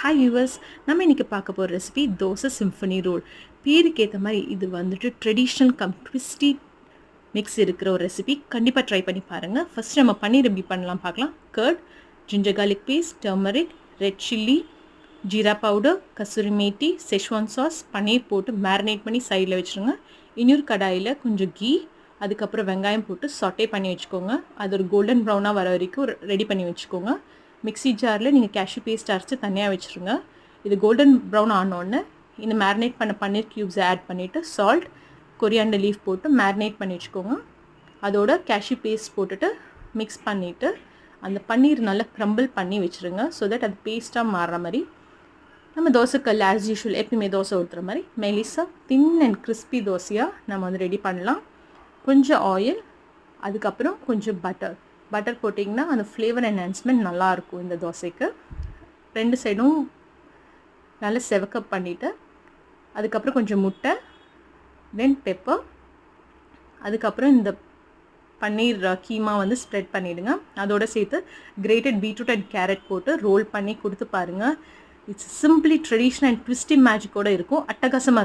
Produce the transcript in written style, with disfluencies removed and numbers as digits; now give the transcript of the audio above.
Hi viewers, நம்ம இன்றைக்கி பார்க்க போகிற ரெசிபி தோசை சிம்ஃபனி ரோல். பேருக்கு ஏற்ற மாதிரி இது வந்துட்டு ட்ரெடிஷ்னல் ட்விஸ்டி மிக்ஸ் இருக்கிற ஒரு ரெசிபி. கண்டிப்பாக ட்ரை பண்ணி பாருங்கள். ஃபஸ்ட் நம்ம பன்னீர் எப்படி பண்ணலாம் பார்க்கலாம். Curd, ginger garlic paste, turmeric, red chilli, jeera powder, kasuri methi, schezwan sauce, paneer போட்டு மேரினேட் பண்ணி சைடில் வச்சுருங்க. இன்னொரு கடாயில் கொஞ்சம் கீ, அதுக்கப்புறம் வெங்காயம் போட்டு சாட்டே பண்ணி வச்சுக்கோங்க. அது ஒரு கோல்டன் ப்ரௌனாக வர வரைக்கும் ரெடி பண்ணி வச்சுக்கோங்க. மிக்ஸி ஜாரில் நீங்கள் கேஷ்யூ பேஸ்ட் அரைச்சி தனியாக வச்சுருங்க. இது கோல்டன் ப்ரௌன் ஆனோடனே இந்த மேரினேட் பண்ண பன்னீர் க்யூப்ஸை ஆட் பண்ணிவிட்டு சால்ட், கொரியாண்டர் லீஃப் போட்டு மேரினேட் பண்ணி வச்சுக்கோங்க. அதோட கேஷ்யூ பேஸ்ட் போட்டுட்டு மிக்ஸ் பண்ணிவிட்டு அந்த பன்னீர் நல்லா க்ரம்பிள் பண்ணி வச்சுருங்க. ஸோ தட் அது பேஸ்ட்டாக மாறுற மாதிரி நம்ம தோசைக்கல் ஆஸ் யூஷுவல் எப்பயுமே தோசை ஊற்றுற மாதிரி மெலிசாக தின் அண்ட் கிறிஸ்பி தோசையாக நம்ம வந்து ரெடி பண்ணலாம். கொஞ்சம் ஆயில், அதுக்கப்புறம் கொஞ்சம் பட்டர் போட்டிங்கன்னா அந்த ஃப்ளேவர் என்ஹான்ஸ்மெண்ட் நல்லாயிருக்கும் இந்த தோசைக்கு. ரெண்டு சைடும் நல்லா செவக்கப் பண்ணிவிட்டு அதுக்கப்புறம் கொஞ்சம் முட்டை, தென் பெப்பர், அதுக்கப்புறம் இந்த பன்னீர் கீமா வந்து ஸ்ப்ரெட் பண்ணிவிடுங்க. அதோடு சேர்த்து கிரேட்டட் பீட்ரூட் அண்ட் கேரட் போட்டு ரோல் பண்ணி கொடுத்து பாருங்கள். It's simply traditional and twisty மேஜிக்கோடு இருக்கும். அட்டகாசமாக